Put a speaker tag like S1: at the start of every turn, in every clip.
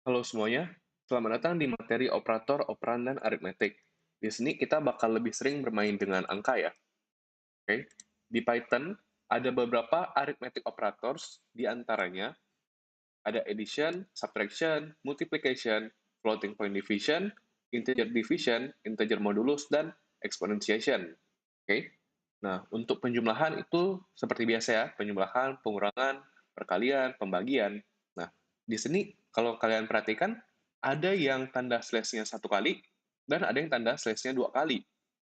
S1: Halo semuanya, selamat datang di materi operator, operan, dan aritmetik. Di sini kita bakal lebih sering bermain dengan angka ya. Oke. Di Python ada beberapa arithmetic operators, di antaranya ada addition, subtraction, multiplication, floating point division, integer division, integer modulus, dan exponentiation. Oke. Nah, untuk penjumlahan itu seperti biasa ya, penjumlahan, pengurangan, perkalian, pembagian. Nah, di sini kalau kalian perhatikan, ada yang tanda slash-nya satu kali, dan ada yang tanda slash-nya dua kali.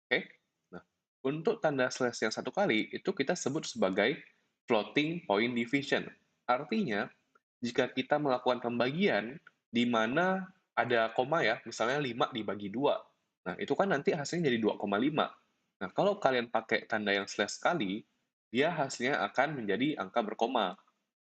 S1: Oke? Nah, untuk tanda slash yang satu kali, itu kita sebut sebagai floating point division. Artinya, jika kita melakukan pembagian di mana ada koma ya, misalnya 5 dibagi 2. Nah, itu kan nanti hasilnya jadi 2,5. Nah, kalau kalian pakai tanda yang slash sekali, dia hasilnya akan menjadi angka berkoma.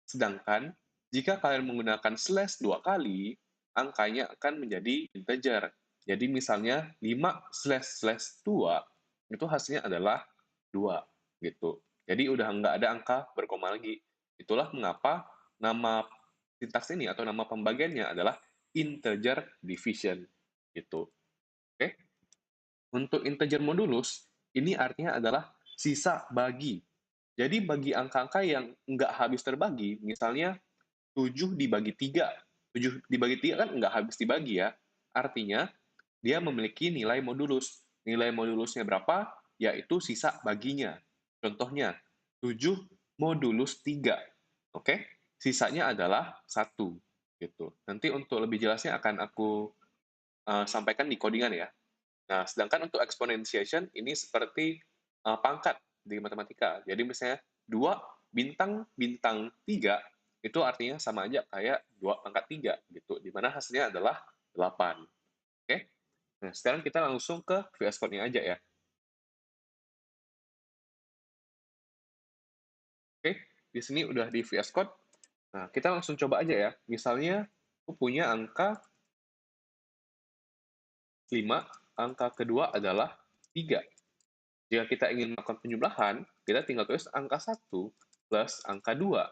S1: Sedangkan, jika kalian menggunakan slash dua kali, angkanya akan menjadi integer. Jadi misalnya 5 slash slash 2, itu hasilnya adalah 2. Gitu. Jadi udah nggak ada angka berkoma lagi. Itulah mengapa nama sintaks ini atau nama pembagiannya adalah integer division. Gitu. Oke? Untuk integer modulus, ini artinya adalah sisa bagi. Jadi bagi angka-angka yang nggak habis terbagi, misalnya 7 dibagi 3. 7 dibagi 3 kan nggak habis dibagi ya. Artinya, dia memiliki nilai modulus. Nilai modulusnya berapa? Yaitu sisa baginya. Contohnya, 7 modulus 3. Oke? Sisanya adalah 1. Gitu. Nanti untuk lebih jelasnya akan aku sampaikan di codingan ya. Nah, sedangkan untuk exponentiation ini seperti pangkat di matematika. Jadi misalnya 2 bintang bintang 3 itu artinya sama aja kayak 2 pangkat 3 gitu, di mana hasilnya adalah 8. Oke? Nah, sekarang kita langsung ke VS Code-nya aja ya. Oke, di sini udah di VS Code. Nah, kita langsung coba aja ya. Misalnya, aku punya angka 5, angka kedua adalah 3. Jika kita ingin melakukan penjumlahan, kita tinggal tulis angka 1 plus angka 2.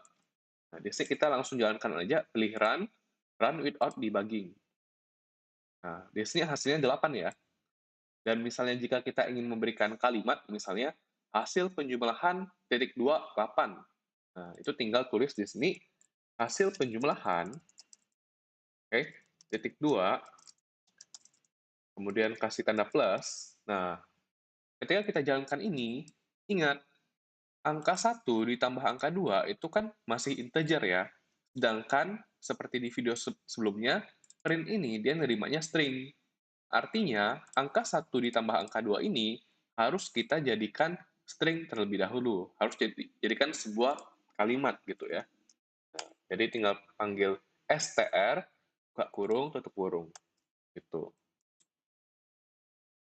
S1: Nah, di sini kita langsung jalankan aja, pilih run without debugging. Nah, di sini hasilnya 8 ya. Dan misalnya jika kita ingin memberikan kalimat, misalnya hasil penjumlahan titik 2, 8. Nah, itu tinggal tulis di sini hasil penjumlahan, oke, titik 2, kemudian kasih tanda plus. Nah, ketika kita jalankan ini, ingat, angka 1 ditambah angka 2 itu kan masih integer ya. Sedangkan seperti di video sebelumnya, print ini dia nerimanya string. Artinya, angka 1 ditambah angka 2 ini harus kita jadikan string terlebih dahulu. Harus jadikan sebuah kalimat gitu ya. Nah, jadi tinggal panggil str, buka kurung, tutup kurung. Gitu.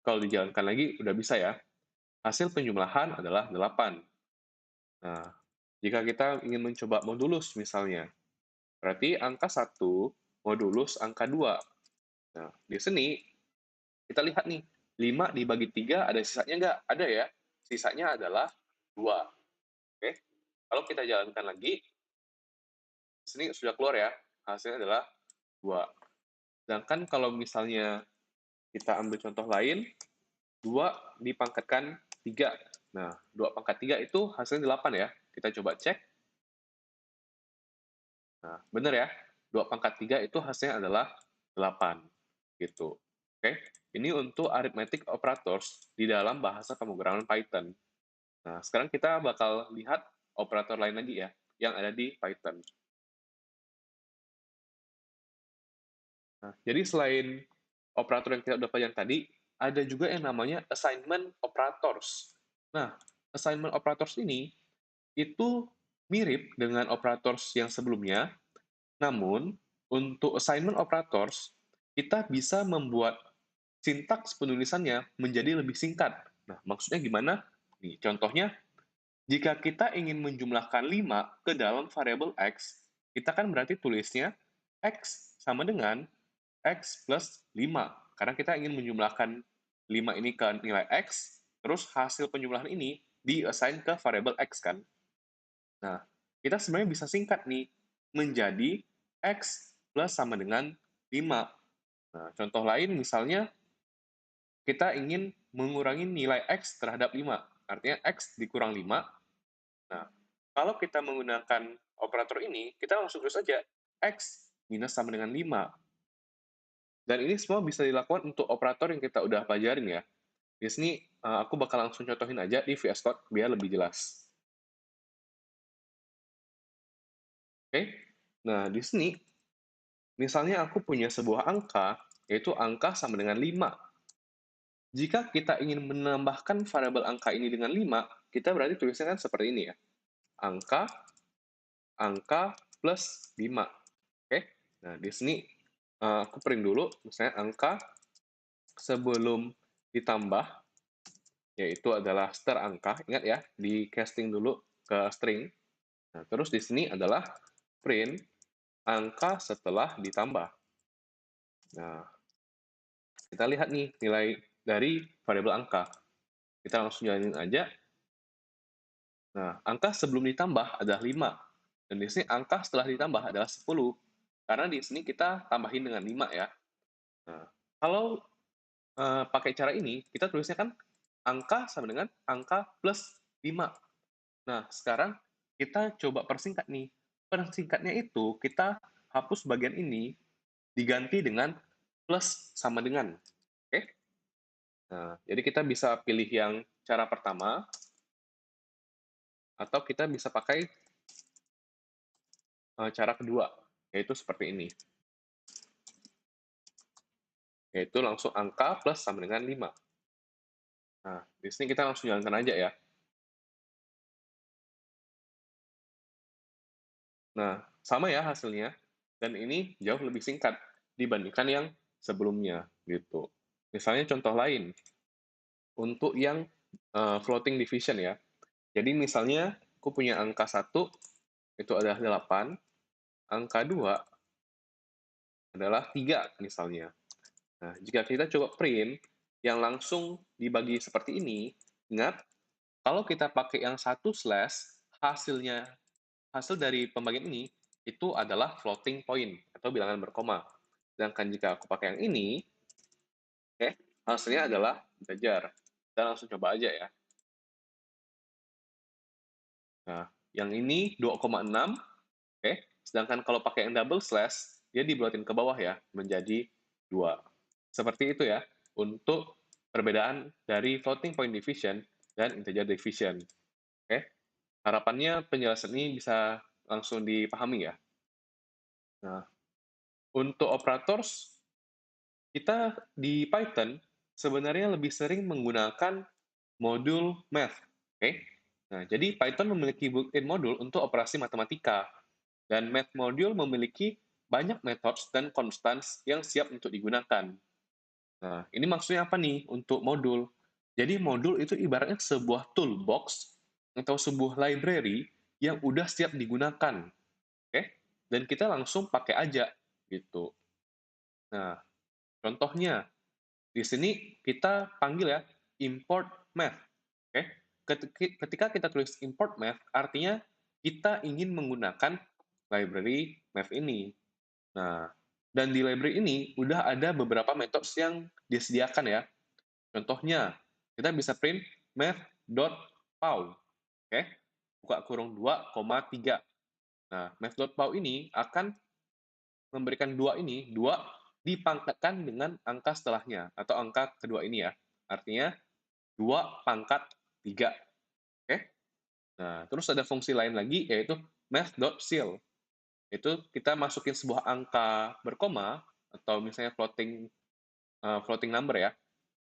S1: Kalau dijalankan lagi, udah bisa ya. Hasil penjumlahan adalah 8. Nah, jika kita ingin mencoba modulus misalnya, berarti angka 1 modulus angka 2. Nah, di sini kita lihat nih, 5 dibagi 3 ada sisanya nggak? Ada ya. Sisanya adalah 2. Oke. Kalau kita jalankan lagi, di sini sudah keluar ya. Hasilnya adalah 2. Sedangkan kalau misalnya kita ambil contoh lain, 2 dipangkatkan 3. Nah, 2 pangkat 3 itu hasilnya 8 ya. Kita coba cek. Nah, benar ya. 2 pangkat 3 itu hasilnya adalah 8. Gitu. Oke. Ini untuk arithmetic operators di dalam bahasa pemrograman Python. Nah, sekarang kita bakal lihat operator lain lagi ya, yang ada di Python. Nah, jadi selain operator yang kita udah pelajari tadi, ada juga yang namanya assignment operators. Nah, assignment operators ini itu mirip dengan operators yang sebelumnya, namun untuk assignment operators, kita bisa membuat sintaks penulisannya menjadi lebih singkat. Nah, maksudnya gimana? Nih, contohnya, jika kita ingin menjumlahkan 5 ke dalam variabel X, kita kan berarti tulisnya X sama dengan X plus 5. Karena kita ingin menjumlahkan 5 ini ke nilai X, terus hasil penjumlahan ini di-assign ke variabel X kan. Nah, kita sebenarnya bisa singkat nih, menjadi X plus sama dengan 5. Nah, contoh lain misalnya kita ingin mengurangi nilai X terhadap 5. Artinya X dikurang 5. Nah, kalau kita menggunakan operator ini, kita langsung tulis saja X minus sama dengan 5. Dan ini semua bisa dilakukan untuk operator yang kita udah pelajarin ya. Di sini aku bakal langsung contohin aja di VS Code biar lebih jelas. Oke, nah di sini misalnya aku punya sebuah angka, yaitu angka sama dengan 5. Jika kita ingin menambahkan variabel angka ini dengan 5, kita berarti tulisnya kan seperti ini ya. Angka plus 5. Oke, nah di sini aku print dulu, misalnya angka sebelum ditambah, yaitu adalah star angka. Ingat ya, di casting dulu ke string. Nah, terus di sini adalah print angka setelah ditambah. Nah, kita lihat nih nilai dari variabel angka. Kita langsung jalanin aja. Nah, angka sebelum ditambah adalah 5. Dan di sini angka setelah ditambah adalah 10. Karena di sini kita tambahin dengan 5 ya. Nah, kalau pakai cara ini, kita tulisnya kan angka sama dengan angka plus 5. Nah, sekarang kita coba persingkat nih. Persingkatnya itu kita hapus bagian ini, diganti dengan plus sama dengan. Oke? Nah, jadi kita bisa pilih yang cara pertama, atau kita bisa pakai cara kedua, yaitu seperti ini. Yaitu langsung angka plus sama dengan 5. Nah, di sini kita langsung jalankan aja ya. Nah, sama ya hasilnya. Dan ini jauh lebih singkat dibandingkan yang sebelumnya gitu. Misalnya contoh lain untuk yang floating division ya. Jadi misalnya aku punya angka 1 itu adalah 8, angka 2 adalah 3 misalnya. Nah, jika kita coba print yang langsung dibagi seperti ini, ingat kalau kita pakai yang satu slash, hasil dari pembagian ini itu adalah floating point atau bilangan berkoma. Sedangkan jika aku pakai yang ini, oke, hasilnya adalah integer. Kita langsung coba aja ya. Nah, yang ini 2,6, oke. Sedangkan kalau pakai yang double slash, dia dibulatin ke bawah ya, menjadi 2. Seperti itu ya, untuk perbedaan dari floating point division dan integer division. Oke, harapannya penjelasan ini bisa langsung dipahami ya. Nah, untuk operators, kita di Python sebenarnya lebih sering menggunakan modul math. Oke? Nah, jadi Python memiliki built-in modul untuk operasi matematika, dan math module memiliki banyak methods dan constants yang siap untuk digunakan. Nah, ini maksudnya apa nih untuk modul? Jadi modul itu ibaratnya sebuah toolbox atau sebuah library yang udah siap digunakan. Oke? Dan kita langsung pakai aja gitu. Nah, contohnya di sini kita panggil ya import math. Oke? Ketika kita tulis import math, artinya kita ingin menggunakan library math ini. Nah, dan di library ini udah ada beberapa metode yang disediakan ya. Contohnya, kita bisa print math.pow. Oke? Buka kurung 2,3. Nah, math.pow ini akan memberikan 2 ini, 2 dipangkatkan dengan angka setelahnya, atau angka kedua ini ya. Artinya 2 pangkat 3. Oke? Nah, terus ada fungsi lain lagi, yaitu math.ceil. Itu kita masukin sebuah angka berkoma, atau misalnya floating number ya,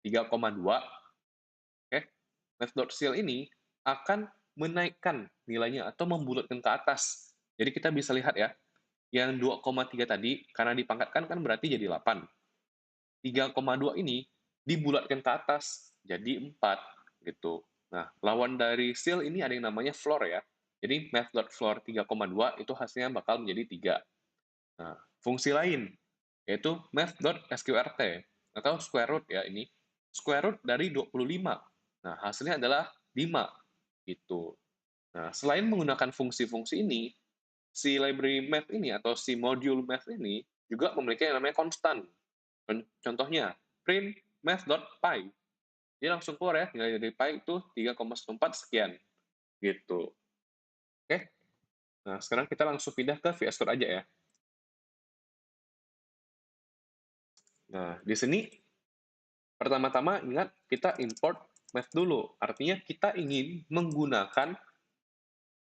S1: 3,2. Oke? Math.ceil ini akan menaikkan nilainya atau membulatkan ke atas. Jadi kita bisa lihat ya, yang 2,3 tadi, karena dipangkatkan kan berarti jadi 8. 3,2 ini dibulatkan ke atas, jadi 4. Gitu. Nah, lawan dari ceil ini ada yang namanya floor ya. Jadi math.floor 3,2 itu hasilnya bakal menjadi 3. Nah, fungsi lain, yaitu math.sqrt, atau square root ya ini. Square root dari 25. Nah, hasilnya adalah 5. Gitu. Nah, selain menggunakan fungsi-fungsi ini, si library math ini atau si module math ini juga memiliki yang namanya konstan. Contohnya, print math.py. Dia langsung keluar ya, nilai dari pi itu 3,14 sekian. Gitu. Oke? Nah, sekarang kita langsung pindah ke VS Code aja ya. Nah, di sini pertama-tama ingat kita import math dulu. Artinya kita ingin menggunakan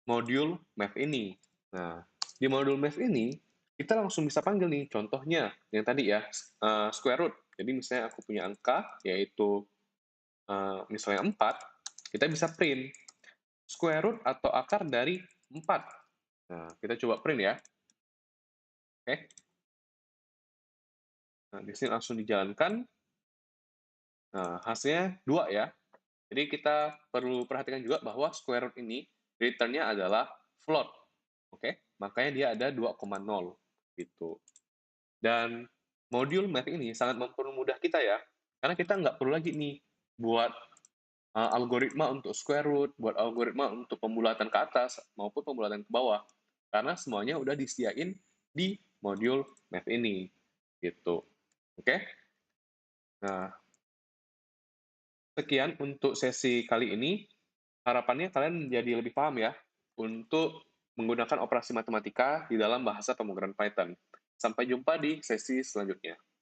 S1: modul math ini. Nah, di modul math ini kita langsung bisa panggil nih, contohnya yang tadi ya, square root. Jadi misalnya aku punya angka, yaitu misalnya 4, kita bisa print square root atau akar dari 4. Nah, kita coba print ya. Oke. Nah, di sini langsung dijalankan. Nah, hasilnya 2 ya. Jadi kita perlu perhatikan juga bahwa square root ini return-nya adalah float. Oke, makanya dia ada 2,0 gitu. Dan modul math ini sangat mempermudah kita ya, karena kita nggak perlu lagi nih buat algoritma untuk square root, buat algoritma untuk pembulatan ke atas maupun pembulatan ke bawah, karena semuanya udah disediain di modul math ini gitu. Oke? Nah, sekian untuk sesi kali ini. Harapannya kalian menjadi lebih paham ya untuk menggunakan operasi matematika di dalam bahasa pemrograman Python. Sampai jumpa di sesi selanjutnya.